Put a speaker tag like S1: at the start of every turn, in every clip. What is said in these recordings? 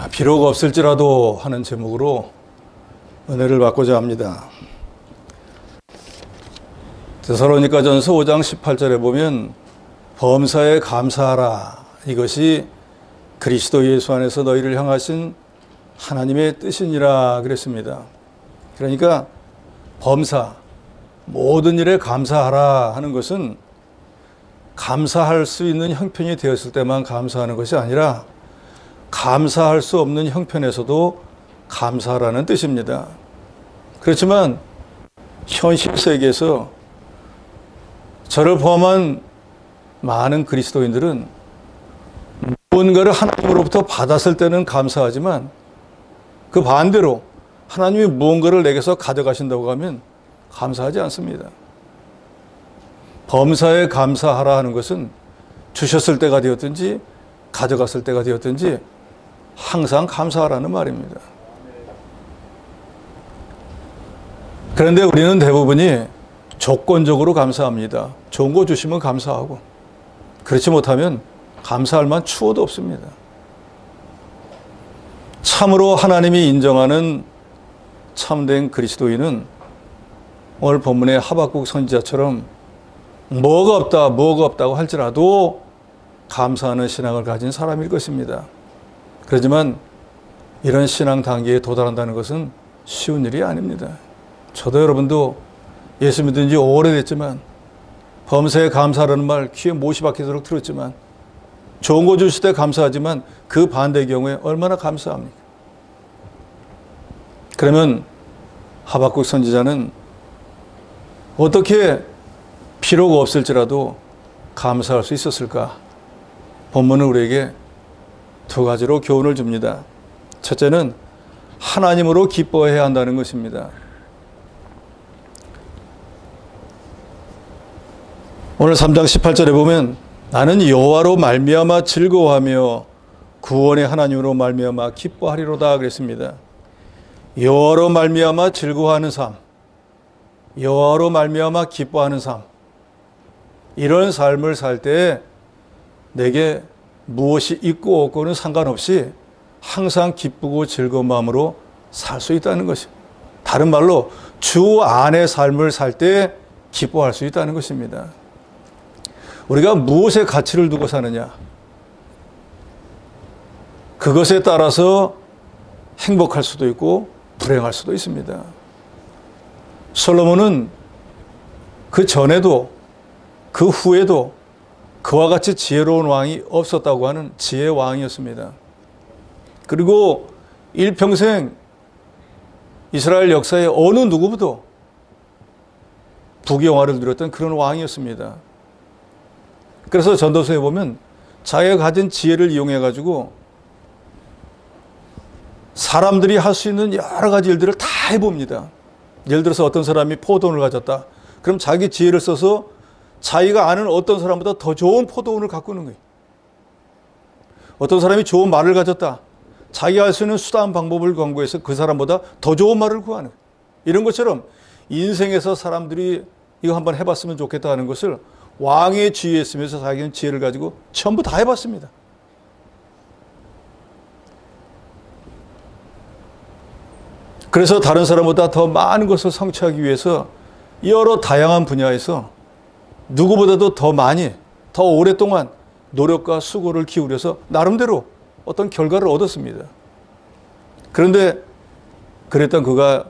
S1: 비록 없을지라도 하는 제목으로 은혜를 받고자 합니다. 데살로니가전서 5장 18절에 보면 범사에 감사하라. 이것이 그리스도 예수 안에서 너희를 향하신 하나님의 뜻이니라 그랬습니다. 그러니까 범사, 모든 일에 감사하라 하는 것은 감사할 수 있는 형편이 되었을 때만 감사하는 것이 아니라 감사할 수 없는 형편에서도 감사하라는 뜻입니다. 그렇지만 현실 세계에서 저를 포함한 많은 그리스도인들은 무언가를 하나님으로부터 받았을 때는 감사하지만 그 반대로 하나님이 무언가를 내게서 가져가신다고 하면 감사하지 않습니다. 범사에 감사하라 하는 것은 주셨을 때가 되었든지 가져갔을 때가 되었든지 항상 감사하라는 말입니다. 그런데 우리는 대부분이 조건적으로 감사합니다. 좋은 거 주시면 감사하고, 그렇지 못하면 감사할 만 추워도 없습니다. 참으로 하나님이 인정하는 참된 그리스도인은 오늘 본문의 하박국 선지자처럼 뭐가 없다고 할지라도 감사하는 신앙을 가진 사람일 것입니다. 그렇지만 이런 신앙 단계에 도달한다는 것은 쉬운 일이 아닙니다. 저도 여러분도 예수 믿은 지 오래됐지만 범사에 감사라는 말 귀에 못이 박히도록 들었지만 좋은 거 주실 때 감사하지만 그 반대의 경우에 얼마나 감사합니까? 그러면 하박국 선지자는 어떻게 필요가 없을지라도 감사할 수 있었을까? 본문은 우리에게 두 가지로 교훈을 줍니다. 첫째는 하나님으로 기뻐해야 한다는 것입니다. 오늘 3장 18절에 보면 나는 여호와로 말미암아 즐거워하며 구원의 하나님으로 말미암아 기뻐하리로다 그랬습니다. 여호와로 말미암아 즐거워하는 삶, 여호와로 말미암아 기뻐하는 삶, 이런 삶을 살 때 내게 무엇이 있고 없고는 상관없이 항상 기쁘고 즐거운 마음으로 살 수 있다는 것입니다. 다른 말로 주 안의 삶을 살 때 기뻐할 수 있다는 것입니다. 우리가 무엇에 가치를 두고 사느냐, 그것에 따라서 행복할 수도 있고 불행할 수도 있습니다. 솔로몬은 그 전에도 그 후에도 그와 같이 지혜로운 왕이 없었다고 하는 지혜의 왕이었습니다. 그리고 일평생 이스라엘 역사의 어느 누구보다 부귀영화를 누렸던 그런 왕이었습니다. 그래서 전도서에 보면 자기가 가진 지혜를 이용해 가지고 사람들이 할 수 있는 여러 가지 일들을 다 해봅니다. 예를 들어서 어떤 사람이 포도원을 가졌다. 그럼 자기 지혜를 써서 자기가 아는 어떤 사람보다 더 좋은 포도원을 가꾸는 거예요. 어떤 사람이 좋은 말을 가졌다. 자기가 할 수 있는 수단 방법을 권고해서 그 사람보다 더 좋은 말을 구하는 거예요. 이런 것처럼 인생에서 사람들이 이거 한번 해봤으면 좋겠다 하는 것을 왕의 지혜에 쓰면서 자기는 지혜를 가지고 전부 다 해봤습니다. 그래서 다른 사람보다 더 많은 것을 성취하기 위해서 여러 다양한 분야에서 누구보다도 더 많이, 더 오랫동안 노력과 수고를 기울여서 나름대로 어떤 결과를 얻었습니다. 그런데 그랬던 그가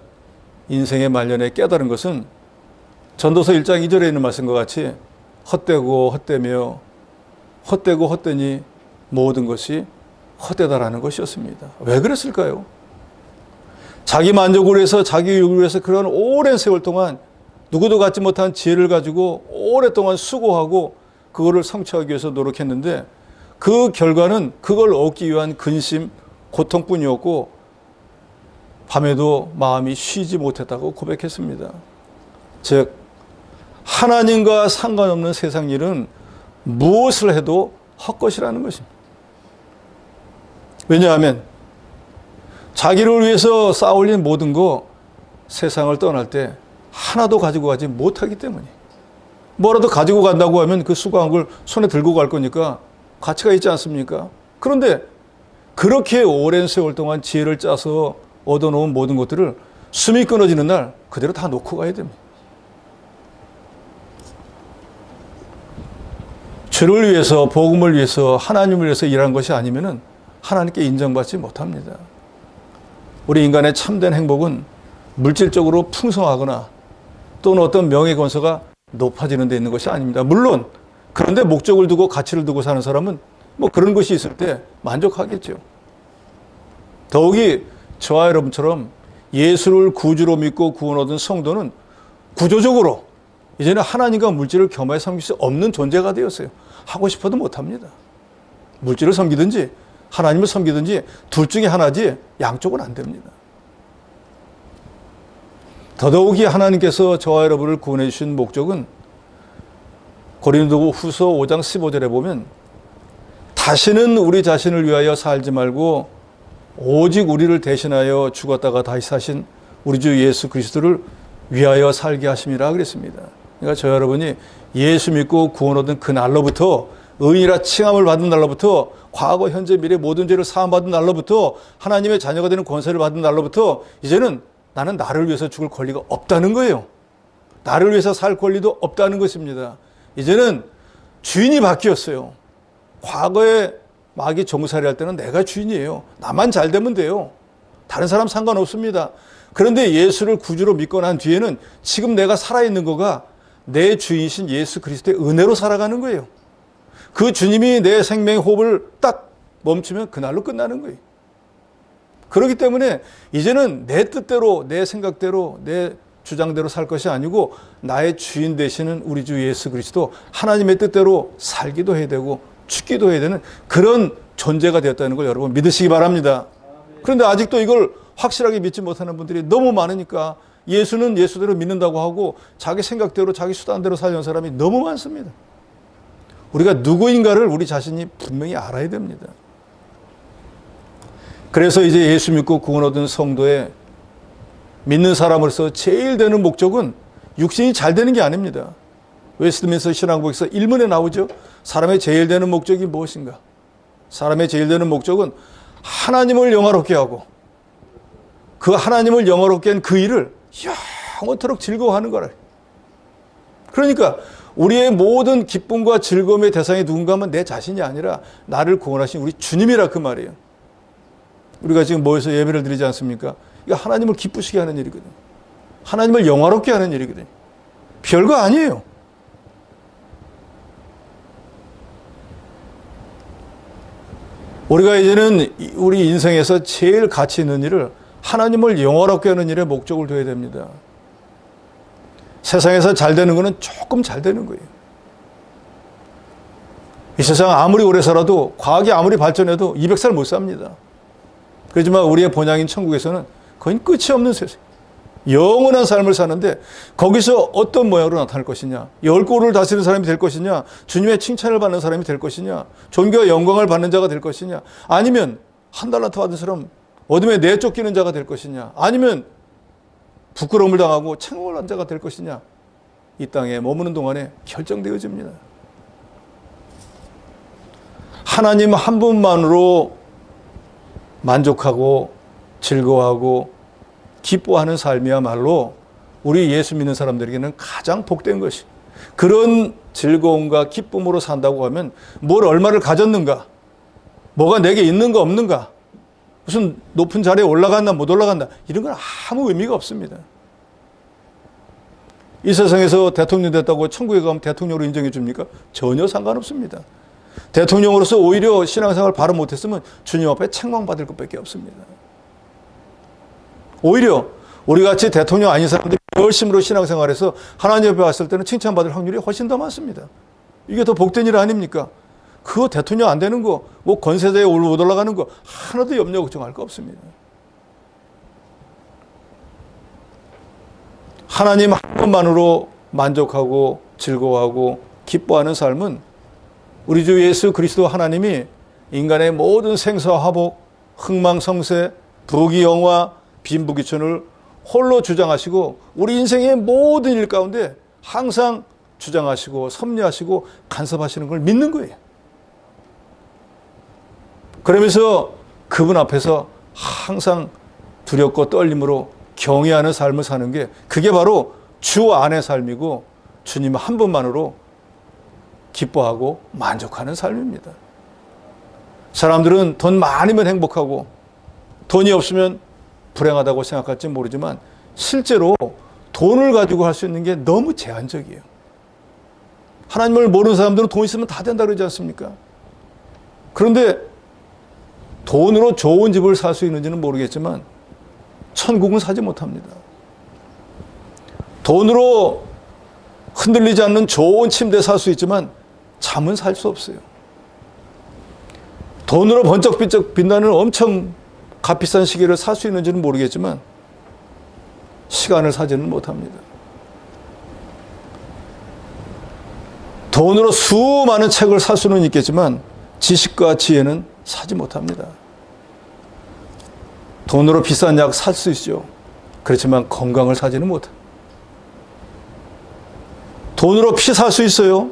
S1: 인생의 말년에 깨달은 것은 전도서 1장 2절에 있는 말씀과 같이 헛되고 헛되며 헛되고 헛되니 모든 것이 헛되다라는 것이었습니다. 왜 그랬을까요? 자기 만족을 위해서, 자기 유익을 위해서 그런 오랜 세월 동안 누구도 갖지 못한 지혜를 가지고 오랫동안 수고하고 그거를 성취하기 위해서 노력했는데 그 결과는 그걸 얻기 위한 근심, 고통뿐이었고 밤에도 마음이 쉬지 못했다고 고백했습니다. 즉 하나님과 상관없는 세상 일은 무엇을 해도 헛것이라는 것입니다. 왜냐하면 자기를 위해서 쌓아올린 모든 거 세상을 떠날 때 하나도 가지고 가지 못하기 때문이에요. 뭐라도 가지고 간다고 하면 그 수고한 걸 손에 들고 갈 거니까 가치가 있지 않습니까? 그런데 그렇게 오랜 세월 동안 지혜를 짜서 얻어놓은 모든 것들을 숨이 끊어지는 날 그대로 다 놓고 가야 됩니다. 주를 위해서, 복음을 위해서, 하나님을 위해서 일하는 것이 아니면은 하나님께 인정받지 못합니다. 우리 인간의 참된 행복은 물질적으로 풍성하거나 또는 어떤 명예권세가 높아지는 데 있는 것이 아닙니다. 물론 그런데 목적을 두고 가치를 두고 사는 사람은 뭐 그런 것이 있을 때 만족하겠죠. 더욱이 저와 여러분처럼 예수를 구주로 믿고 구원 얻은 성도는 구조적으로 이제는 하나님과 물질을 겸하여 섬길 수 없는 존재가 되었어요. 하고 싶어도 못합니다. 물질을 섬기든지 하나님을 섬기든지 둘 중에 하나지 양쪽은 안 됩니다. 더더욱이 하나님께서 저와 여러분을 구원해 주신 목적은 고린도후서 5장 15절에 보면 다시는 우리 자신을 위하여 살지 말고 오직 우리를 대신하여 죽었다가 다시 사신 우리 주 예수 그리스도를 위하여 살게 하심이라 그랬습니다. 그러니까 저 여러분이 예수 믿고 구원 얻은 그 날로부터, 의인이라 칭함을 받은 날로부터, 과거 현재 미래 모든 죄를 사함받은 날로부터, 하나님의 자녀가 되는 권세를 받은 날로부터 이제는 나는 나를 위해서 죽을 권리가 없다는 거예요. 나를 위해서 살 권리도 없다는 것입니다. 이제는 주인이 바뀌었어요. 과거에 마귀 종살이 할 때는 내가 주인이에요. 나만 잘 되면 돼요. 다른 사람 상관없습니다. 그런데 예수를 구주로 믿고 난 뒤에는 지금 내가 살아있는 거가 내 주인이신 예수 그리스도의 은혜로 살아가는 거예요. 그 주님이 내 생명의 호흡을 딱 멈추면 그날로 끝나는 거예요. 그렇기 때문에 이제는 내 뜻대로, 내 생각대로, 내 주장대로 살 것이 아니고 나의 주인 되시는 우리 주 예수 그리스도, 하나님의 뜻대로 살기도 해야 되고 죽기도 해야 되는 그런 존재가 되었다는 걸 여러분 믿으시기 바랍니다. 그런데 아직도 이걸 확실하게 믿지 못하는 분들이 너무 많으니까 예수는 예수대로 믿는다고 하고 자기 생각대로 자기 수단대로 살려는 사람이 너무 많습니다. 우리가 누구인가를 우리 자신이 분명히 알아야 됩니다. 그래서 이제 예수 믿고 구원 얻은 성도의 믿는 사람으로서 제일 되는 목적은 육신이 잘 되는 게 아닙니다. 웨스트민스터 신앙국에서 1문에 나오죠. 사람의 제일 되는 목적이 무엇인가? 사람의 제일 되는 목적은 하나님을 영화롭게 하고 그 하나님을 영화롭게 한 그 일을 영원토록 즐거워하는 거라. 그러니까 우리의 모든 기쁨과 즐거움의 대상이 누군가 하면 내 자신이 아니라 나를 구원하신 우리 주님이라 그 말이에요. 우리가 지금 모여서 예배를 드리지 않습니까? 이거 하나님을 기쁘시게 하는 일이거든요. 하나님을 영화롭게 하는 일이거든요. 별거 아니에요. 우리가 이제는 우리 인생에서 제일 가치 있는 일을 하나님을 영화롭게 하는 일에 목적을 둬야 됩니다. 세상에서 잘 되는 거는 조금 잘 되는 거예요. 이 세상 아무리 오래 살아도 과학이 아무리 발전해도 200살 못 삽니다. 그렇지만 우리의 본향인 천국에서는 거의 끝이 없는 세상, 영원한 삶을 사는데 거기서 어떤 모양으로 나타날 것이냐, 열 고를 다스리는 사람이 될 것이냐, 주님의 칭찬을 받는 사람이 될 것이냐, 존귀와 영광을 받는 자가 될 것이냐, 아니면 한 달란트 받은 사람 어둠에 내쫓기는 자가 될 것이냐, 아니면 부끄러움을 당하고 책망을 받는 자가 될 것이냐, 이 땅에 머무는 동안에 결정되어집니다. 하나님 한 분만으로 만족하고 즐거워하고 기뻐하는 삶이야말로 우리 예수 믿는 사람들에게는 가장 복된 것이, 그런 즐거움과 기쁨으로 산다고 하면 뭘 얼마를 가졌는가, 뭐가 내게 있는가 없는가, 무슨 높은 자리에 올라간다 못 올라간다, 이런 건 아무 의미가 없습니다. 이 세상에서 대통령 됐다고 천국에 가면 대통령으로 인정해 줍니까? 전혀 상관없습니다. 대통령으로서 오히려 신앙생활 바로 못했으면 주님 앞에 책망받을 것밖에 없습니다. 오히려 우리같이 대통령 아닌 사람들이 열심으로 신앙생활해서 하나님 앞에 왔을 때는 칭찬받을 확률이 훨씬 더 많습니다. 이게 더 복된 일 아닙니까? 그거 대통령 안 되는 거, 뭐 권세자에 못 올라가는 거 하나도 염려 걱정할 거 없습니다. 하나님 한 분만으로 만족하고 즐거워하고 기뻐하는 삶은 우리 주 예수 그리스도 하나님이 인간의 모든 생사와 화복, 흥망성쇠, 부귀영화, 빈부귀천을 홀로 주장하시고 우리 인생의 모든 일 가운데 항상 주장하시고 섭리하시고 간섭하시는 걸 믿는 거예요. 그러면서 그분 앞에서 항상 두렵고 떨림으로 경외하는 삶을 사는 게 그게 바로 주 안의 삶이고 주님 한 분만으로 기뻐하고 만족하는 삶입니다. 사람들은 돈 많으면 행복하고 돈이 없으면 불행하다고 생각할지 모르지만 실제로 돈을 가지고 할 수 있는 게 너무 제한적이에요. 하나님을 모르는 사람들은 돈 있으면 다 된다 그러지 않습니까? 그런데 돈으로 좋은 집을 살 수 있는지는 모르겠지만 천국은 사지 못합니다. 돈으로 흔들리지 않는 좋은 침대 살 수 있지만 잠은 살 수 없어요. 돈으로 번쩍번쩍 빛나는 엄청 값비싼 시계를 살 수 있는지는 모르겠지만 시간을 사지는 못합니다. 돈으로 수많은 책을 살 수는 있겠지만 지식과 지혜는 사지 못합니다. 돈으로 비싼 약 살 수 있죠. 그렇지만 건강을 사지는 못합니다. 돈으로 피 살 수 있어요.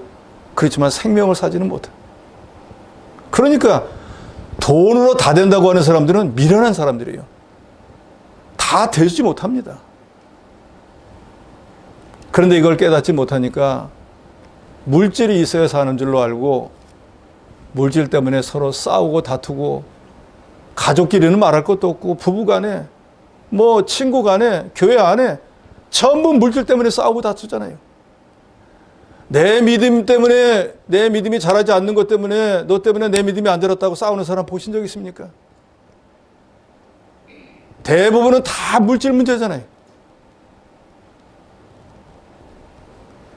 S1: 그렇지만 생명을 사지는 못합니다. 그러니까 돈으로 다 된다고 하는 사람들은 미련한 사람들이에요. 다 되지 못합니다. 그런데 이걸 깨닫지 못하니까 물질이 있어야 사는 줄로 알고 물질 때문에 서로 싸우고 다투고 가족끼리는 말할 것도 없고 부부간에 뭐 친구간에 교회 안에 전부 물질 때문에 싸우고 다투잖아요. 내 믿음 때문에 내 믿음이 자라지 않는 것 때문에 너 때문에 내 믿음이 안 자랐다고 싸우는 사람 보신 적 있습니까? 대부분은 다 물질 문제잖아요.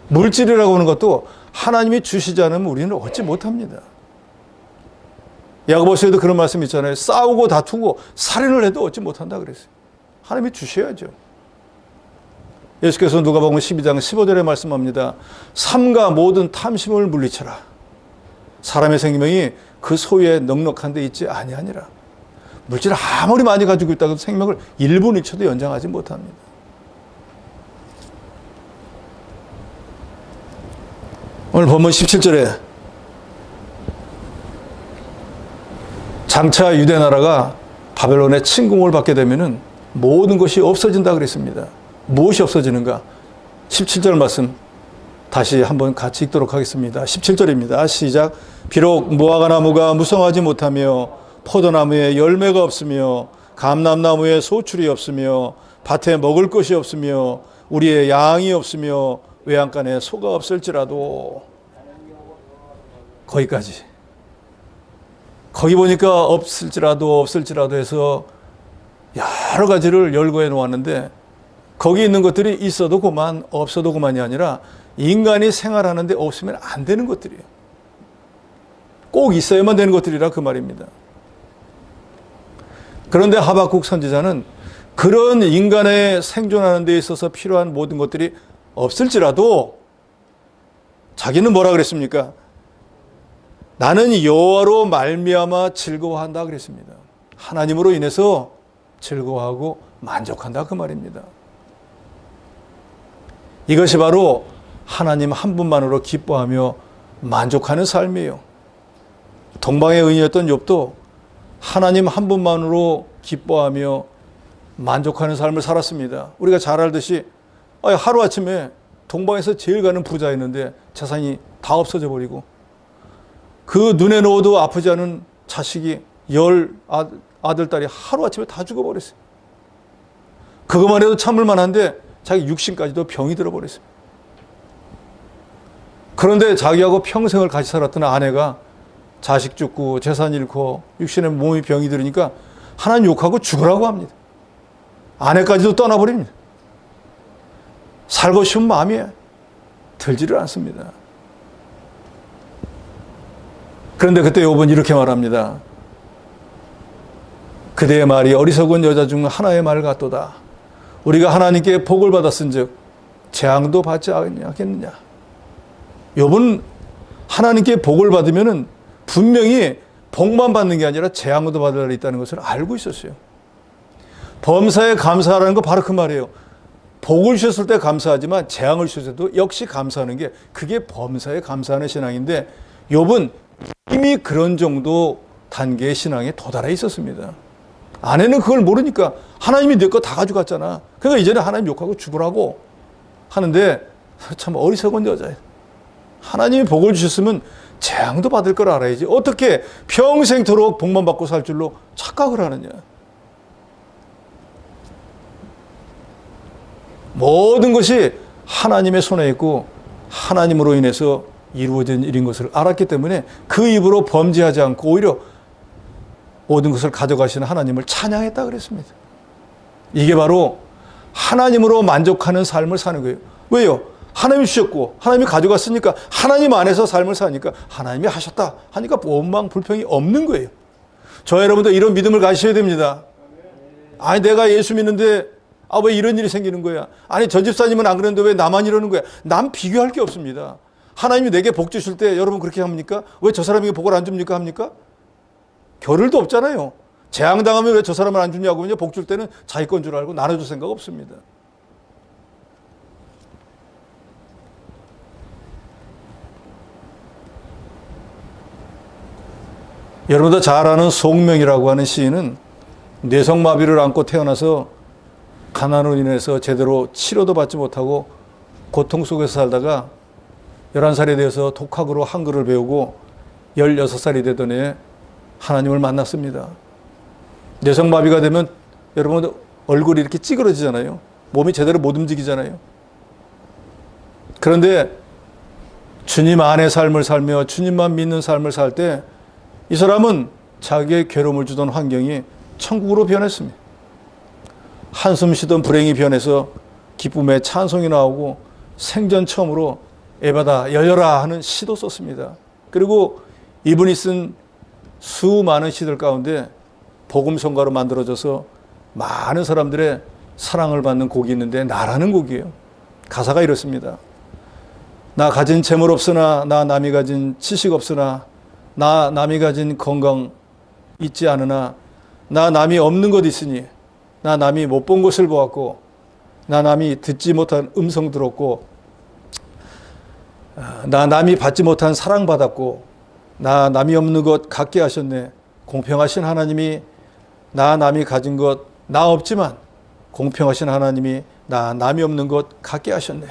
S1: 물질이라고 하는 것도 하나님이 주시지 않으면 우리는 얻지 못합니다. 야고보서에도 그런 말씀 있잖아요. 싸우고 다투고 살인을 해도 얻지 못한다 그랬어요. 하나님이 주셔야죠. 예수께서 누가복음 12장 15절에 말씀합니다. 삼가 모든 탐심을 물리쳐라. 사람의 생명이 그 소유에 넉넉한 데 있지 아니하니라. 물질을 아무리 많이 가지고 있다고 생명을 1분 1초도 연장하지 못합니다. 오늘 본문 17절에 장차 유대 나라가 바벨론의 침공을 받게 되면은 모든 것이 없어진다 그랬습니다. 무엇이 없어지는가? 17절 말씀 다시 한번 같이 읽도록 하겠습니다. 17절입니다. 시작. 비록 무화과 나무가 무성하지 못하며 포도나무에 열매가 없으며 감람나무에 소출이 없으며 밭에 먹을 것이 없으며 우리의 양이 없으며 외양간에 소가 없을지라도 거기까지. 거기 보니까 없을지라도 해서 여러 가지를 열거해 놓았는데 거기 있는 것들이 있어도 그만 없어도 그만이 아니라 인간이 생활하는데 없으면 안 되는 것들이에요. 꼭 있어야만 되는 것들이라 그 말입니다. 그런데 하박국 선지자는 그런 인간의 생존하는 데 있어서 필요한 모든 것들이 없을지라도 자기는 뭐라 그랬습니까? 나는 여호와로 말미암아 즐거워한다 그랬습니다. 하나님으로 인해서 즐거워하고 만족한다 그 말입니다. 이것이 바로 하나님 한 분만으로 기뻐하며 만족하는 삶이에요. 동방의 의인이었던 욥도 하나님 한 분만으로 기뻐하며 만족하는 삶을 살았습니다. 우리가 잘 알듯이 하루아침에 동방에서 제일 가는 부자였는데 재산이 다 없어져 버리고 그 눈에 넣어도 아프지 않은 자식이 10 아들, 딸이 하루아침에 다 죽어버렸어요. 그것만 해도 참을 만한데 자기 육신까지도 병이 들어버렸어요. 그런데 자기하고 평생을 같이 살았던 아내가 자식 죽고 재산 잃고 육신에 몸이 병이 들으니까 하나님 욕하고 죽으라고 합니다. 아내까지도 떠나버립니다. 살고 싶은 마음이 들지를 않습니다. 그런데 그때 욥은 이렇게 말합니다. 그대의 말이 어리석은 여자 중 하나의 말 같도다. 우리가 하나님께 복을 받았은즉 재앙도 받지 않겠느냐. 욥은 하나님께 복을 받으면은 분명히 복만 받는 게 아니라 재앙도 받을 날이 있다는 것을 알고 있었어요. 범사에 감사하라는 거 바로 그 말이에요. 복을 주셨을 때 감사하지만 재앙을 주셨을 때도 역시 감사하는 게 그게 범사에 감사하는 신앙인데 욥은 이미 그런 정도 단계의 신앙에 도달해 있었습니다. 아내는 그걸 모르니까 하나님이 내 거 다 가져갔잖아. 그러니까 이제는 하나님 욕하고 죽으라고 하는데 참 어리석은 여자예요. 하나님이 복을 주셨으면 재앙도 받을 걸 알아야지. 어떻게 평생토록 복만 받고 살 줄로 착각을 하느냐. 모든 것이 하나님의 손에 있고 하나님으로 인해서 이루어진 일인 것을 알았기 때문에 그 입으로 범죄하지 않고 오히려 모든 것을 가져가시는 하나님을 찬양했다 그랬습니다. 이게 바로 하나님으로 만족하는 삶을 사는 거예요. 왜요? 하나님이 주셨고 하나님이 가져갔으니까 하나님 안에서 삶을 사니까 하나님이 하셨다 하니까 원망 불평이 없는 거예요. 저 여러분도 이런 믿음을 가지셔야 됩니다. 아니 내가 예수 믿는데 왜 이런 일이 생기는 거야? 아니 저 집사님은 안 그러는데 왜 나만 이러는 거야? 남 비교할 게 없습니다. 하나님이 내게 복 주실 때 여러분 그렇게 합니까? 왜 저 사람에게 복을 안 줍니까? 합니까? 겨를도 없잖아요. 재앙당하면 왜 저 사람을 안 주냐고 복 줄 때는 자기 건 줄 알고 나눠줄 생각 없습니다. 여러분도 잘 아는 송명이라고 하는 시인은 뇌성마비를 안고 태어나서 가난으로 인해서 제대로 치료도 받지 못하고 고통 속에서 살다가 11살이 되어서 독학으로 한글을 배우고 16살이 되던 해에 하나님을 만났습니다. 뇌성마비가 되면 여러분 얼굴이 이렇게 찌그러지잖아요. 몸이 제대로 못 움직이잖아요. 그런데 주님 안의 삶을 살며 주님만 믿는 삶을 살 때 이 사람은 자기의 괴로움을 주던 환경이 천국으로 변했습니다. 한숨 쉬던 불행이 변해서 기쁨의 찬송이 나오고 생전 처음으로 에바다 열려라 하는 시도 썼습니다. 그리고 이분이 쓴 수많은 시들 가운데 복음성가로 만들어져서 많은 사람들의 사랑을 받는 곡이 있는데 나라는 곡이에요. 가사가 이렇습니다. 나 가진 재물 없으나 나 남이 가진 지식 없으나 나 남이 가진 건강 있지 않으나 나 남이 없는 것 있으니 나 남이 못 본 것을 보았고 나 남이 듣지 못한 음성 들었고 나 남이 받지 못한 사랑 받았고 나 남이 없는 것 갖게 하셨네. 공평하신 하나님이 나 남이 가진 것 나 없지만 공평하신 하나님이 나 남이 없는 것 갖게 하셨네.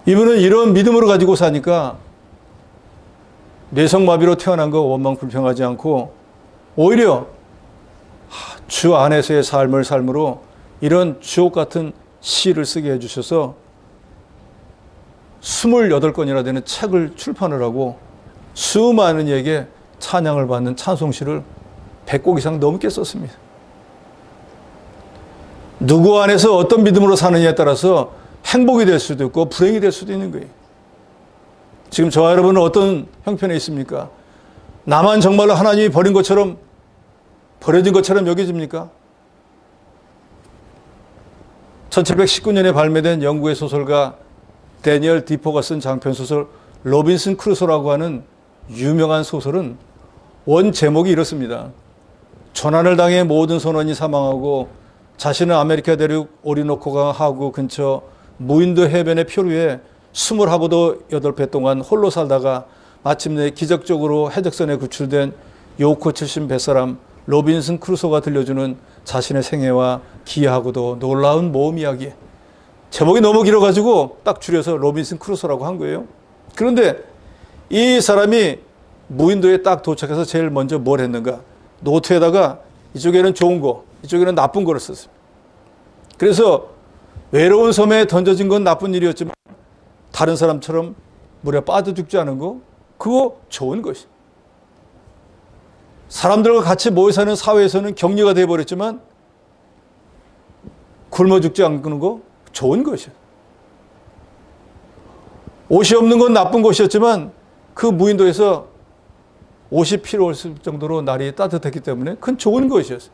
S1: 이분은 이런 믿음으로 가지고 사니까 뇌성마비로 태어난 거 원망 불평하지 않고 오히려 주 안에서의 삶을 삶으로 이런 주옥 같은 시를 쓰게 해주셔서 28권이나 되는 책을 출판을 하고 수많은 이에게 찬양을 받는 찬송시를 100곡 이상 넘게 썼습니다. 누구 안에서 어떤 믿음으로 사느냐에 따라서 행복이 될 수도 있고 불행이 될 수도 있는 거예요. 지금 저와 여러분은 어떤 형편에 있습니까? 나만 정말로 하나님이 버린 것처럼 버려진 것처럼 여겨집니까? 1719년에 발매된 영국의 소설가 데니얼 디포가 쓴 장편소설 로빈슨 크루소라고 하는 유명한 소설은 원 제목이 이렇습니다. 조난을 당해 모든 선원이 사망하고 자신은 아메리카 대륙 오리노코강 하구 근처 무인도 해변의 표류에 28배 동안 홀로 살다가 마침내 기적적으로 해적선에 구출된 요코 출신 뱃사람 로빈슨 크루소가 들려주는 자신의 생애와 기이하고도 놀라운 모험 이야기. 제목이 너무 길어가지고 딱 줄여서 로빈슨 크루소라고 한 거예요. 그런데 이 사람이 무인도에 딱 도착해서 제일 먼저 뭘 했는가? 노트에다가 이쪽에는 좋은 거, 이쪽에는 나쁜 거를 썼습니다. 그래서 외로운 섬에 던져진 건 나쁜 일이었지만 다른 사람처럼 물에 빠져 죽지 않은 거, 그거 좋은 것이. 사람들과 같이 모여 사는 사회에서는 격리가 되어버렸지만 굶어 죽지 않는 거 좋은 것이야. 옷이 없는 건 나쁜 것이었지만 그 무인도에서 옷이 필요 없을 정도로 날이 따뜻했기 때문에 그건 좋은 것이었어요.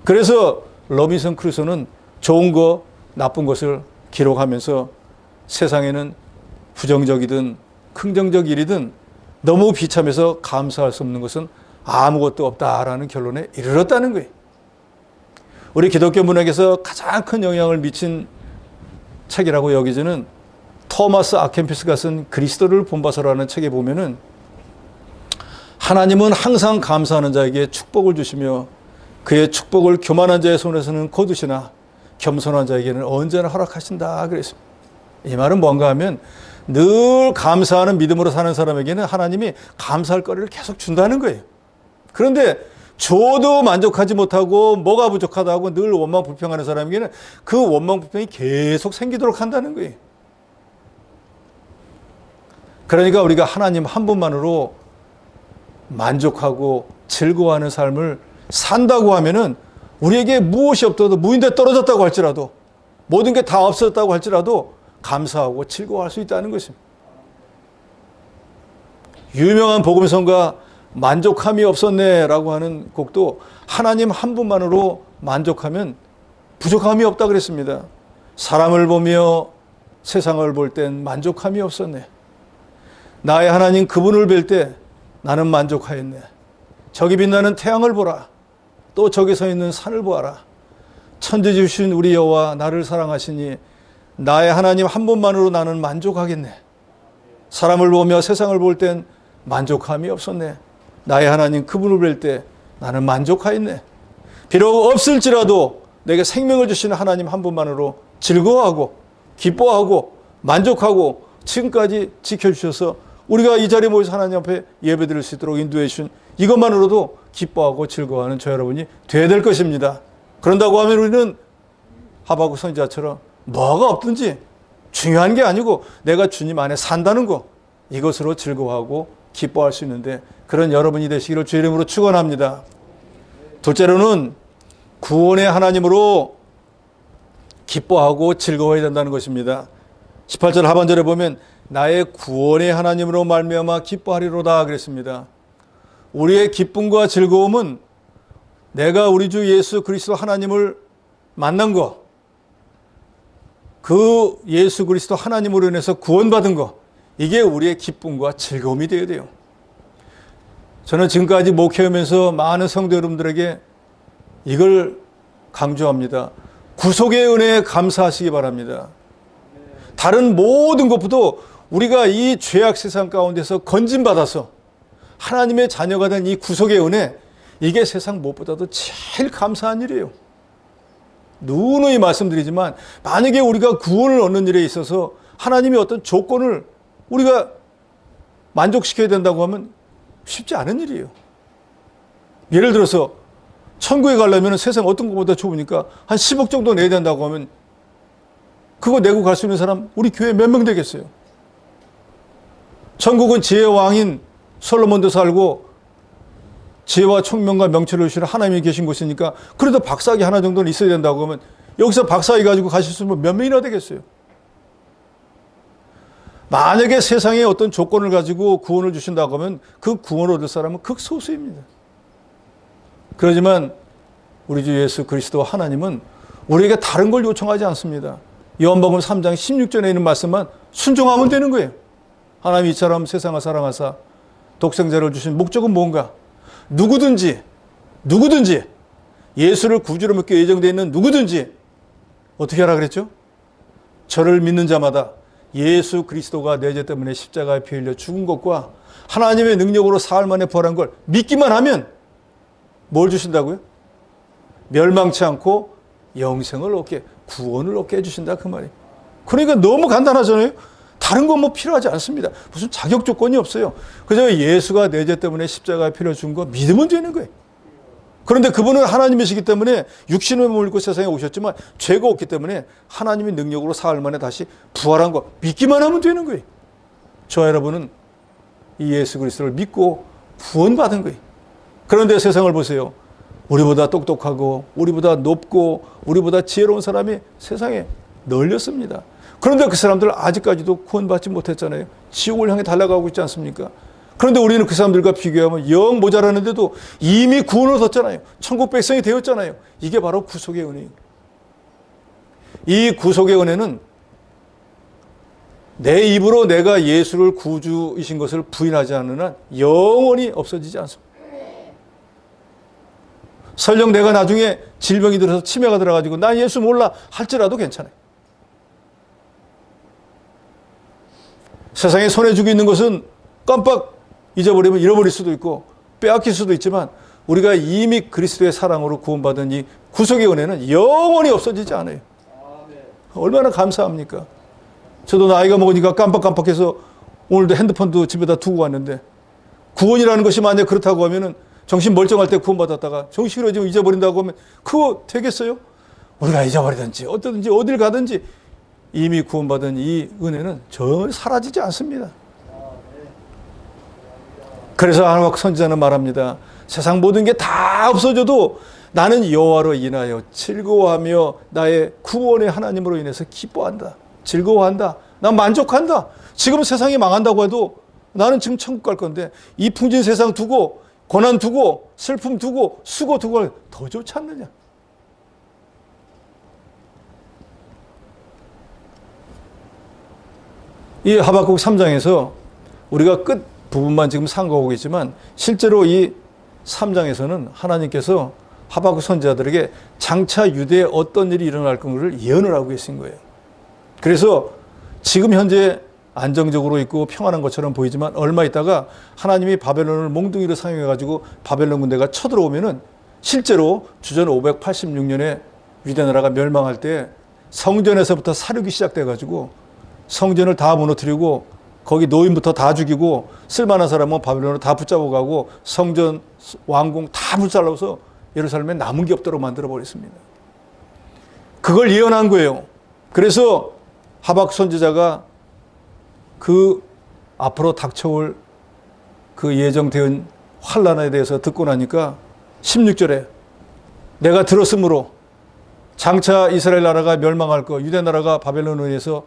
S1: 그래서 로빈슨 크루소는 좋은 거, 나쁜 것을 기록하면서 세상에는 부정적이든 긍정적 일이든 너무 비참해서 감사할 수 없는 것은 아무것도 없다라는 결론에 이르렀다는 거예요. 우리 기독교 문학에서 가장 큰 영향을 미친 책이라고 여기지는 토마스 아켄피스가 쓴 그리스도를 본받아라는 책에 보면은 하나님은 항상 감사하는 자에게 축복을 주시며 그의 축복을 교만한 자의 손에서는 거두시나 겸손한 자에게는 언제나 허락하신다 그랬습니다. 이 말은 뭔가 하면 늘 감사하는 믿음으로 사는 사람에게는 하나님이 감사할 거리를 계속 준다는 거예요. 그런데 줘도 만족하지 못하고 뭐가 부족하다고 늘 원망 불평하는 사람에게는 그 원망 불평이 계속 생기도록 한다는 거예요. 그러니까 우리가 하나님 한 분만으로 만족하고 즐거워하는 삶을 산다고 하면은 우리에게 무엇이 없어도 무인대 떨어졌다고 할지라도 모든 게 다 없어졌다고 할지라도 감사하고 즐거워할 수 있다는 것입니다. 유명한 복음성가 만족함이 없었네 라고 하는 곡도 하나님 한 분만으로 만족하면 부족함이 없다 그랬습니다. 사람을 보며 세상을 볼 땐 만족함이 없었네. 나의 하나님 그분을 뵐 때 나는 만족하였네. 저기 빛나는 태양을 보라. 또 저기 서 있는 산을 보아라. 천지주신 우리 여호와 나를 사랑하시니 나의 하나님 한 분만으로 나는 만족하겠네. 사람을 보며 세상을 볼 땐 만족함이 없었네. 나의 하나님 그분을 뵐 때 나는 만족하였네. 비록 없을지라도 내게 생명을 주시는 하나님 한 분만으로 즐거워하고 기뻐하고 만족하고 지금까지 지켜주셔서 우리가 이 자리에 모여서 하나님 앞에 예배드릴 수 있도록 인도해 주신 이것만으로도 기뻐하고 즐거워하는 저 여러분이 되어야 될 것입니다. 그런다고 하면 우리는 하박국 선지자처럼 뭐가 없든지 중요한 게 아니고 내가 주님 안에 산다는 거, 이것으로 즐거워하고 기뻐할 수 있는데 그런 여러분이 되시기를 주의 이름으로 축원합니다. 둘째로는 구원의 하나님으로 기뻐하고 즐거워해야 된다는 것입니다. 18절 하반절에 보면 나의 구원의 하나님으로 말미암아 기뻐하리로다 그랬습니다. 우리의 기쁨과 즐거움은 내가 우리 주 예수 그리스도 하나님을 만난 것, 그 예수 그리스도 하나님으로 인해서 구원받은 것, 이게 우리의 기쁨과 즐거움이 되어야 돼요. 저는 지금까지 목회하면서 많은 성도 여러분들에게 이걸 강조합니다. 구속의 은혜에 감사하시기 바랍니다. 다른 모든 것보다 우리가 이 죄악 세상 가운데서 건진받아서 하나님의 자녀가 된 이 구속의 은혜, 이게 세상 무엇보다도 제일 감사한 일이에요. 누누이 말씀드리지만 만약에 우리가 구원을 얻는 일에 있어서 하나님이 어떤 조건을 우리가 만족시켜야 된다고 하면 쉽지 않은 일이에요. 예를 들어서 천국에 가려면 세상 어떤 것보다 좋으니까 한 10억 정도 내야 된다고 하면 그거 내고 갈 수 있는 사람 우리 교회에 몇 명 되겠어요? 천국은 지혜의 왕인 솔로몬도 살고 지혜와 총명과 명철을 주시는 하나님이 계신 곳이니까 그래도 박사학위 하나 정도는 있어야 된다고 하면 여기서 박사학위 가지고 가실 수 있으면 몇 명이나 되겠어요? 만약에 세상에 어떤 조건을 가지고 구원을 주신다고 하면 그 구원을 얻을 사람은 극소수입니다. 그렇지만 우리 주 예수 그리스도 하나님은 우리에게 다른 걸 요청하지 않습니다. 요한복음 3장 16절에 있는 말씀만 순종하면 되는 거예요. 하나님이 이처럼 세상을 사랑하사 독생자를 주신 목적은 뭔가? 누구든지 예수를 구주로 믿게 예정되어 있는 누구든지 어떻게 하라 그랬죠? 저를 믿는 자마다 예수 그리스도가 내 죄 때문에 십자가에 피 흘려 죽은 것과 하나님의 능력으로 사흘 만에 부활한 걸 믿기만 하면 뭘 주신다고요? 멸망치 않고 영생을 얻게, 구원을 얻게 해주신다 그 말이에요. 그러니까 너무 간단하잖아요. 다른 건 뭐 필요하지 않습니다. 무슨 자격 조건이 없어요. 그저 예수가 내 죄 때문에 십자가에 피 흘려 죽은 거 믿으면 되는 거예요. 그런데 그분은 하나님이시기 때문에 육신을 몸을 입고 세상에 오셨지만 죄가 없기 때문에 하나님의 능력으로 사흘 만에 다시 부활한 거 믿기만 하면 되는 거예요. 저와 여러분은 이 예수 그리스도를 믿고 구원받은 거예요. 그런데 세상을 보세요. 우리보다 똑똑하고 우리보다 높고 우리보다 지혜로운 사람이 세상에 널렸습니다. 그런데 그 사람들 아직까지도 구원받지 못했잖아요. 지옥을 향해 달려가고 있지 않습니까? 그런데 우리는 그 사람들과 비교하면 영 모자라는데도 이미 구원을 얻었잖아요. 천국 백성이 되었잖아요. 이게 바로 구속의 은혜예요. 이 구속의 은혜는 내 입으로 내가 예수를 구주이신 것을 부인하지 않는 한 영원히 없어지지 않습니다. 설령 내가 나중에 질병이 들어서 치매가 들어가지고 나 예수 몰라 할지라도 괜찮아요. 세상에 손에 쥐고 있는 것은 깜빡 잊어버리면 잃어버릴 수도 있고 빼앗길 수도 있지만 우리가 이미 그리스도의 사랑으로 구원받은 이 구속의 은혜는 영원히 없어지지 않아요. 얼마나 감사합니까? 저도 나이가 먹으니까 깜빡깜빡해서 오늘도 핸드폰도 집에다 두고 왔는데, 구원이라는 것이 만약 그렇다고 하면은 정신 멀쩡할 때 구원받았다가 정신을 좀 잊어버린다고 하면 그거 되겠어요? 우리가 잊어버리든지 어떠든지 어딜 가든지 이미 구원받은 이 은혜는 전혀 사라지지 않습니다. 그래서 하박국 선지자는 말합니다. 세상 모든 게 다 없어져도 나는 여호와로 인하여 즐거워하며 나의 구원의 하나님으로 인해서 기뻐한다. 즐거워한다. 난 만족한다. 지금 세상이 망한다고 해도 나는 지금 천국 갈 건데 이 풍진 세상 두고 고난 두고 슬픔 두고 수고 두고 더 좋지 않느냐. 이 하박국 3장에서 우리가 끝 부분만 지금 상고하고 있지만 실제로 이 3장에서는 하나님께서 하박국 선지자들에게 장차 유대에 어떤 일이 일어날 것을 예언을 하고 계신 거예요. 그래서 지금 현재 안정적으로 있고 평안한 것처럼 보이지만 얼마 있다가 하나님이 바벨론을 몽둥이로 사용해가지고 바벨론 군대가 쳐들어오면은 실제로 주전 586년에 유대 나라가 멸망할 때 성전에서부터 사륙이 시작돼가지고 성전을 다 무너뜨리고 거기 노인부터 다 죽이고 쓸만한 사람은 바벨론으로 다 붙잡아가고 성전, 왕궁 다 불살라서 예루살렘에 남은 게 없도록 만들어버렸습니다. 그걸 예언한 거예요. 그래서 하박국 선지자가 그 앞으로 닥쳐올 그 예정된 환난에 대해서 듣고 나니까 16절에 내가 들었으므로 장차 이스라엘 나라가 멸망할 것, 유대 나라가 바벨론에 의해서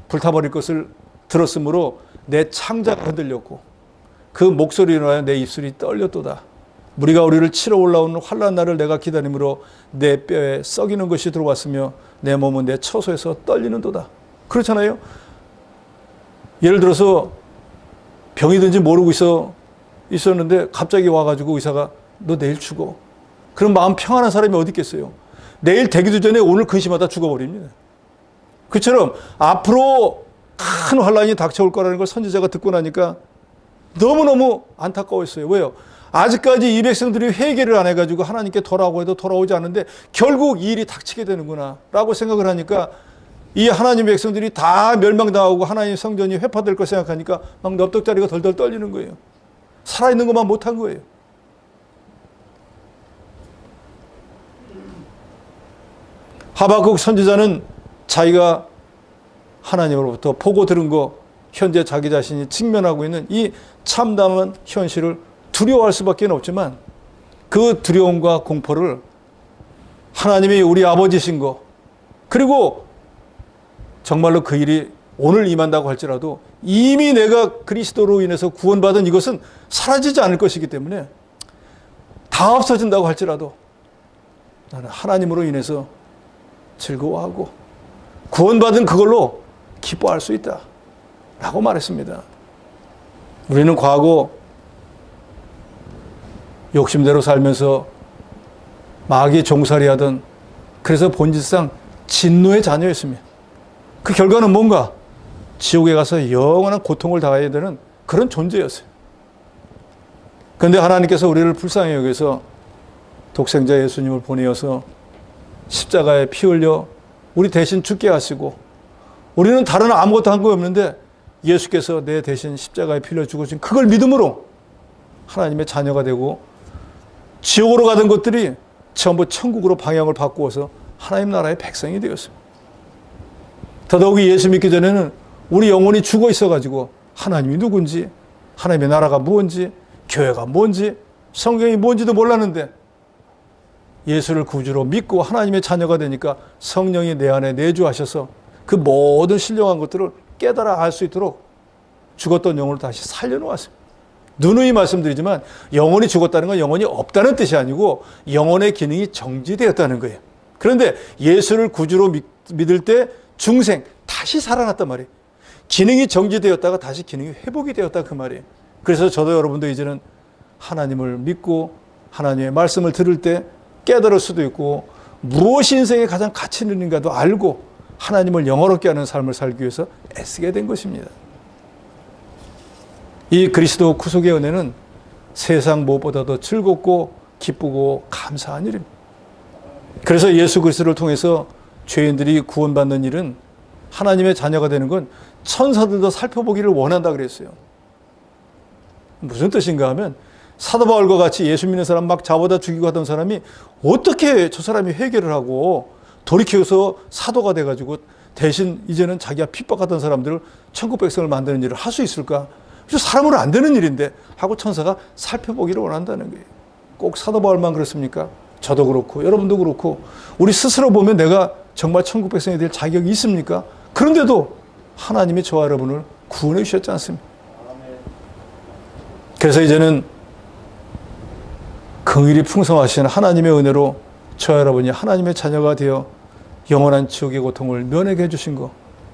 S1: 불타버릴 것을 들었으므로 내 창자가 흔들렸고 그 목소리로 인하여 내 입술이 떨렸도다. 무리가 우리를 치러 올라오는 환난 날을 내가 기다림으로 내 뼈에 썩이는 것이 들어왔으며 내 몸은 내 처소에서 떨리는도다. 그렇잖아요. 예를 들어서 병이든지 모르고 있었는데 갑자기 와가지고 의사가 너 내일 죽어. 그럼 마음 평안한 사람이 어디 있겠어요? 내일 되기도 전에 오늘 근심하다 죽어버립니다. 그처럼 앞으로 큰 환란이 닥쳐올 거라는 걸 선지자가 듣고 나니까 너무너무 안타까웠어요. 왜요? 아직까지 이 백성들이 회개를 안 해가지고 하나님께 돌아오고 해도 돌아오지 않는데 결국 이 일이 닥치게 되는구나 라고 생각을 하니까 이 하나님 백성들이 다 멸망당하고 하나님 성전이 회파될 걸 생각하니까 막 넙떡다리가 덜덜 떨리는 거예요. 살아있는 것만 못한 거예요. 하박국 선지자는 자기가 하나님으로부터 보고 들은 거, 현재 자기 자신이 직면하고 있는 이 참담한 현실을 두려워할 수밖에 없지만 그 두려움과 공포를 하나님이 우리 아버지신 거, 그리고 정말로 그 일이 오늘 임한다고 할지라도 이미 내가 그리스도로 인해서 구원받은 이것은 사라지지 않을 것이기 때문에 다 없어진다고 할지라도 나는 하나님으로 인해서 즐거워하고 구원받은 그걸로 기뻐할 수 있다 라고 말했습니다. 우리는 과거 욕심대로 살면서 마귀 종살이하던, 그래서 본질상 진노의 자녀였습니다. 그 결과는 뭔가? 지옥에 가서 영원한 고통을 당해야 되는 그런 존재였어요. 그런데 하나님께서 우리를 불쌍히 여기서 독생자 예수님을 보내어서 십자가에 피 흘려 우리 대신 죽게 하시고, 우리는 다른 아무것도 한 거 없는데 예수께서 내 대신 십자가에 피 흘려 죽으신 그걸 믿음으로 하나님의 자녀가 되고 지옥으로 가던 것들이 전부 천국으로 방향을 바꾸어서 하나님 나라의 백성이 되었습니다. 더더욱이 예수 믿기 전에는 우리 영혼이 죽어 있어가지고 하나님이 누군지, 하나님의 나라가 뭔지, 교회가 뭔지, 성경이 뭔지도 몰랐는데 예수를 구주로 믿고 하나님의 자녀가 되니까 성령이 내 안에 내주하셔서 그 모든 신령한 것들을 깨달아 알 수 있도록 죽었던 영혼을 다시 살려놓았습니다. 누누이 말씀드리지만 영혼이 죽었다는 건 영혼이 없다는 뜻이 아니고 영혼의 기능이 정지되었다는 거예요. 그런데 예수를 구주로 믿을 때 중생, 다시 살아났단 말이에요. 기능이 정지되었다가 다시 기능이 회복이 되었다 그 말이에요. 그래서 저도 여러분도 이제는 하나님을 믿고 하나님의 말씀을 들을 때 깨달을 수도 있고 무엇이 인생에 가장 가치 있는가도 알고 하나님을 영화롭게 하는 삶을 살기 위해서 애쓰게 된 것입니다. 이 그리스도 구속의 은혜는 세상 무엇보다도 즐겁고 기쁘고 감사한 일입니다. 그래서 예수 그리스도를 통해서 죄인들이 구원받는 일은, 하나님의 자녀가 되는 건 천사들도 살펴보기를 원한다 그랬어요. 무슨 뜻인가 하면, 사도 바울과 같이 예수 믿는 사람 막 잡아다 죽이고 하던 사람이 어떻게 저 사람이 회개를 하고 돌이켜서 사도가 돼가지고 대신 이제는 자기가 핍박하던 사람들을 천국 백성을 만드는 일을 할 수 있을까? 사람으로 안 되는 일인데 하고 천사가 살펴보기를 원한다는 거예요. 꼭 사도 바울만 그렇습니까? 저도 그렇고 여러분도 그렇고 우리 스스로 보면 내가 정말 천국 백성이 될 자격이 있습니까? 그런데도 하나님이 저와 여러분을 구원해 주셨지 않습니까? 그래서 이제는 긍휼이 풍성하신 하나님의 은혜로 저와 여러분이 하나님의 자녀가 되어 영원한 지옥의 고통을 면하게 해주신 거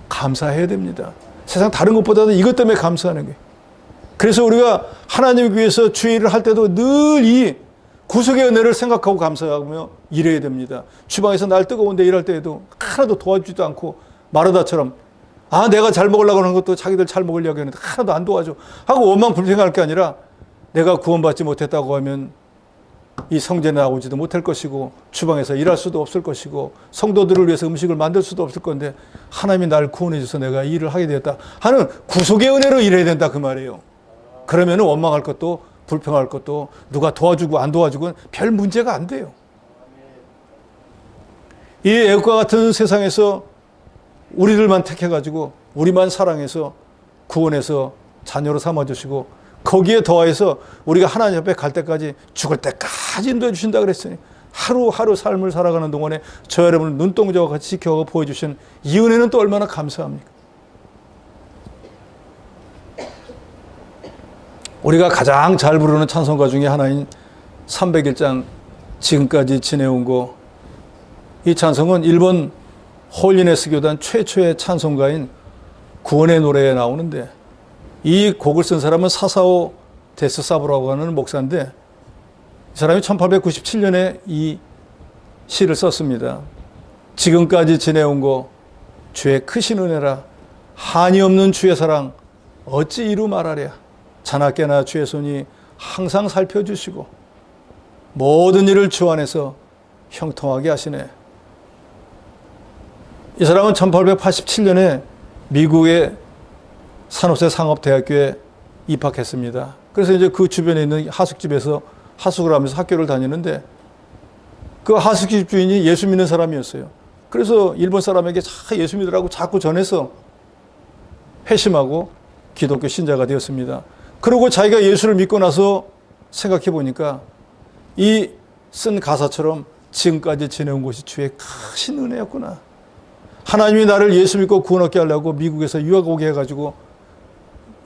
S1: 감사해야 됩니다. 세상 다른 것보다도 이것 때문에 감사하는 거예요. 그래서 우리가 하나님 위해서 주의 일을 할 때도 늘 이 구속의 은혜를 생각하고 감사하며 일해야 됩니다. 주방에서 날 뜨거운데 일할 때에도 하나도 도와주지도 않고 마르다처럼 내가 잘 먹으려고 하는 것도 자기들 잘 먹으려고 하는데 하나도 안 도와줘 하고 원망 불평할 게 아니라, 내가 구원받지 못했다고 하면 이 성전에 나오지도 못할 것이고 주방에서 일할 수도 없을 것이고 성도들을 위해서 음식을 만들 수도 없을 건데, 하나님이 날 구원해 줘서 내가 이 일을 하게 되었다 하는 구속의 은혜로 일해야 된다 그 말이에요. 그러면 원망할 것도 불평할 것도 누가 도와주고 안 도와주고 별 문제가 안 돼요. 이 애국과 같은 세상에서 우리들만 택해가지고 우리만 사랑해서 구원해서 자녀로 삼아주시고, 거기에 더해서 우리가 하나님 앞에 갈 때까지 죽을 때까지 인도해 주신다 그랬으니, 하루하루 삶을 살아가는 동안에 저 여러분을 눈동자와 같이 지켜가고 보여주신 이 은혜는 또 얼마나 감사합니까? 우리가 가장 잘 부르는 찬송가 중에 하나인 301장 지금까지 지내온 거, 이 찬송은 일본 홀리네스 교단 최초의 찬송가인 구원의 노래에 나오는데, 이 곡을 쓴 사람은 사사오 데스사부라고 하는 목사인데, 이 사람이 1897년에 이 시를 썼습니다. 지금까지 지내온 거 주의 크신 은혜라, 한이 없는 주의 사랑 어찌 이루 말하랴. 자나깨나 주의 손이 항상 살펴주시고 모든 일을 주 안에서 형통하게 하시네. 이 사람은 1887년에 미국의 산호세 상업대학교에 입학했습니다. 그래서 이제 그 주변에 있는 하숙집에서 하숙을 하면서 학교를 다니는데, 그 하숙집 주인이 예수 믿는 사람이었어요. 그래서 일본 사람에게 예수 믿으라고 자꾸 전해서 회심하고 기독교 신자가 되었습니다. 그리고 자기가 예수를 믿고 나서 생각해 보니까 이 쓴 가사처럼 지금까지 지내온 것이 주의 크신 은혜였구나. 하나님이 나를 예수 믿고 구원 얻게 하려고 미국에서 유학 오게 해가지고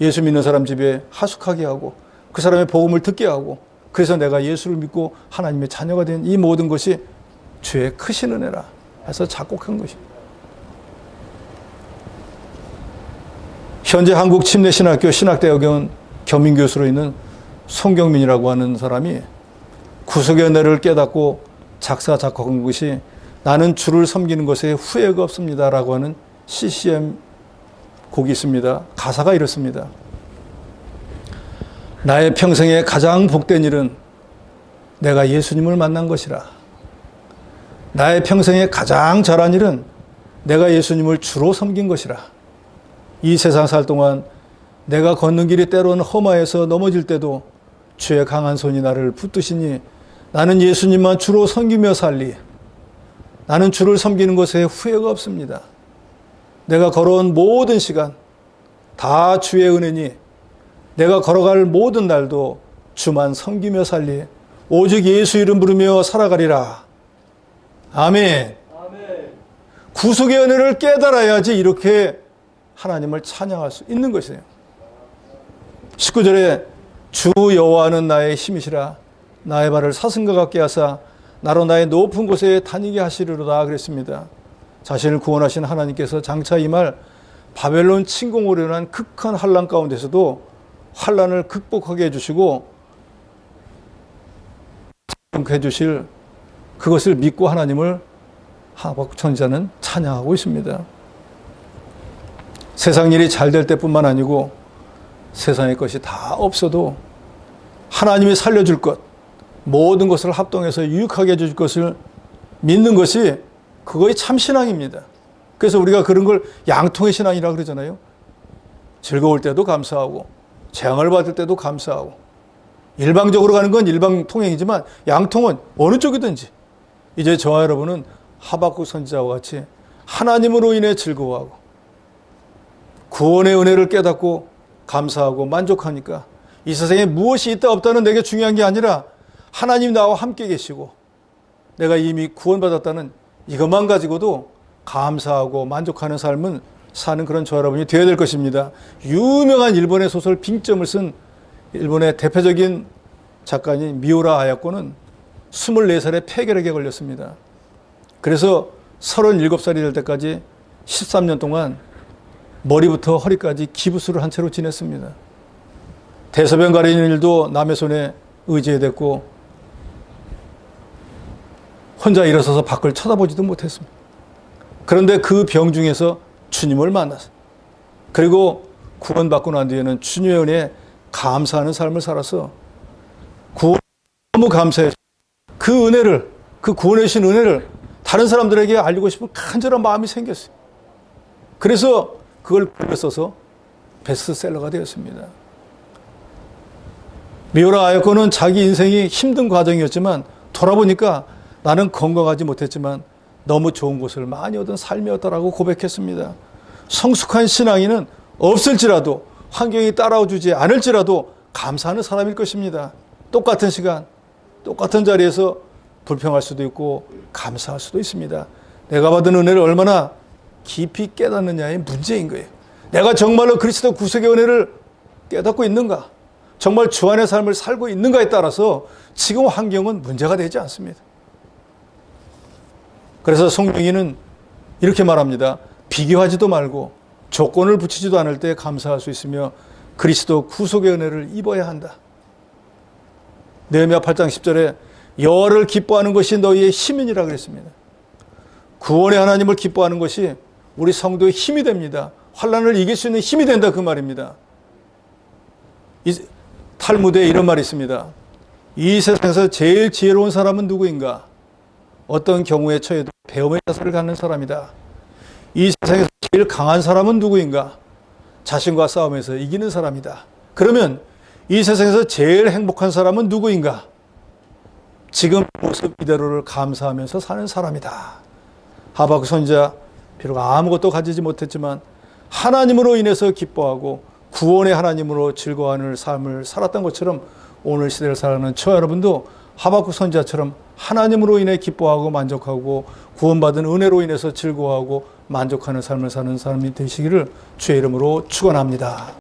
S1: 예수 믿는 사람 집에 하숙하게 하고 그 사람의 복음을 듣게 하고, 그래서 내가 예수를 믿고 하나님의 자녀가 된 이 모든 것이 주의 크신 은혜라 해서 작곡한 것입니다. 현재 한국 침례신학교 신학대학원 겸임교수로 있는 송경민이라고 하는 사람이 구속의 은혜를 깨닫고 작사 작곡한 것이 나는 주를 섬기는 것에 후회가 없습니다 라고 하는 CCM 곡이 있습니다. 가사가 이렇습니다. 나의 평생에 가장 복된 일은 내가 예수님을 만난 것이라. 나의 평생에 가장 잘한 일은 내가 예수님을 주로 섬긴 것이라. 이 세상 살 동안 내가 걷는 길이 때로는 험하여서 넘어질 때도 주의 강한 손이 나를 붙드시니 나는 예수님만 주로 섬기며 살리. 나는 주를 섬기는 것에 후회가 없습니다. 내가 걸어온 모든 시간 다 주의 은혜니 내가 걸어갈 모든 날도 주만 섬기며 살리. 오직 예수 이름 부르며 살아가리라. 아멘. 아멘. 구속의 은혜를 깨달아야지 이렇게 하나님을 찬양할 수 있는 것이에요. 19절에 주 여호와는 나의 힘이시라. 나의 발을 사슴과 같게 하사 나로 나의 높은 곳에 다니게 하시리로다 그랬습니다. 자신을 구원하신 하나님께서 장차 이 말 바벨론 침공으로 인한 극한 환란 가운데서도 환란을 극복하게 해주시고 해주실 그것을 믿고 하나님을 하박국 선지자는 찬양하고 있습니다. 세상 일이 잘 될 때뿐만 아니고 세상의 것이 다 없어도 하나님이 살려줄 것, 모든 것을 합동해서 유익하게 해줄 것을 믿는 것이 그거의 참 신앙입니다. 그래서 우리가 그런 걸 양통의 신앙이라고 그러잖아요. 즐거울 때도 감사하고 재앙을 받을 때도 감사하고, 일방적으로 가는 건 일방통행이지만 양통은 어느 쪽이든지 이제 저와 여러분은 하박국 선지자와 같이 하나님으로 인해 즐거워하고 구원의 은혜를 깨닫고 감사하고 만족하니까 이 세상에 무엇이 있다 없다는 내게 중요한 게 아니라 하나님 나와 함께 계시고 내가 이미 구원받았다는 이것만 가지고도 감사하고 만족하는 삶은 사는 그런 저와 여러분이 되어야 될 것입니다. 유명한 일본의 소설 빙점을 쓴 일본의 대표적인 작가인 미우라 아야코는 24살에 폐결핵에 걸렸습니다. 그래서 37살이 될 때까지 13년 동안 머리부터 허리까지 기부스를 한 채로 지냈습니다. 대소변 가리는 일도 남의 손에 의지해야 됐고 혼자 일어서서 밖을 쳐다보지도 못했습니다. 그런데 그 병 중에서 주님을 만났어요. 그리고 구원받고 난 뒤에는 주님의 은혜에 감사하는 삶을 살아서 구원 너무 감사해요. 그 은혜를, 그 구원해 주신 은혜를 다른 사람들에게 알리고 싶은 간절한 마음이 생겼어요. 그래서 그걸 글을 써서 베스트셀러가 되었습니다. 미우라 아야코는 자기 인생이 힘든 과정이었지만 돌아보니까 나는 건강하지 못했지만 너무 좋은 것을 많이 얻은 삶이었다라고 고백했습니다. 성숙한 신앙인은 없을지라도 환경이 따라주지 않을지라도 감사하는 사람일 것입니다. 똑같은 시간, 똑같은 자리에서 불평할 수도 있고 감사할 수도 있습니다. 내가 받은 은혜를 얼마나 깊이 깨닫느냐의 문제인 거예요. 내가 정말로 그리스도 구속의 은혜를 깨닫고 있는가? 정말 주 안의 삶을 살고 있는가에 따라서 지금 환경은 문제가 되지 않습니다. 그래서 성령이는 이렇게 말합니다. 비교하지도 말고 조건을 붙이지도 않을 때 감사할 수 있으며 그리스도 구속의 은혜를 입어야 한다. 느헤미야 8장 10절에 여호와를 기뻐하는 것이 너희의 힘이니라 그랬습니다. 구원의 하나님을 기뻐하는 것이 우리 성도의 힘이 됩니다. 환난을 이길 수 있는 힘이 된다 그 말입니다. 탈무드에 이런 말이 있습니다. 이 세상에서 제일 지혜로운 사람은 누구인가? 어떤 경우에 처해도 배움의 자세를 갖는 사람이다. 이 세상에서 제일 강한 사람은 누구인가? 자신과 싸움에서 이기는 사람이다. 그러면 이 세상에서 제일 행복한 사람은 누구인가? 지금 모습 이대로를 감사하면서 사는 사람이다. 하박국 선지자 비록 아무것도 가지지 못했지만 하나님으로 인해서 기뻐하고 구원의 하나님으로 즐거워하는 삶을 살았던 것처럼 오늘 시대를 살아가는 저와 여러분도 하박국 선지자처럼 하나님으로 인해 기뻐하고 만족하고 구원받은 은혜로 인해서 즐거워하고 만족하는 삶을 사는 사람이 되시기를 주의 이름으로 축원합니다.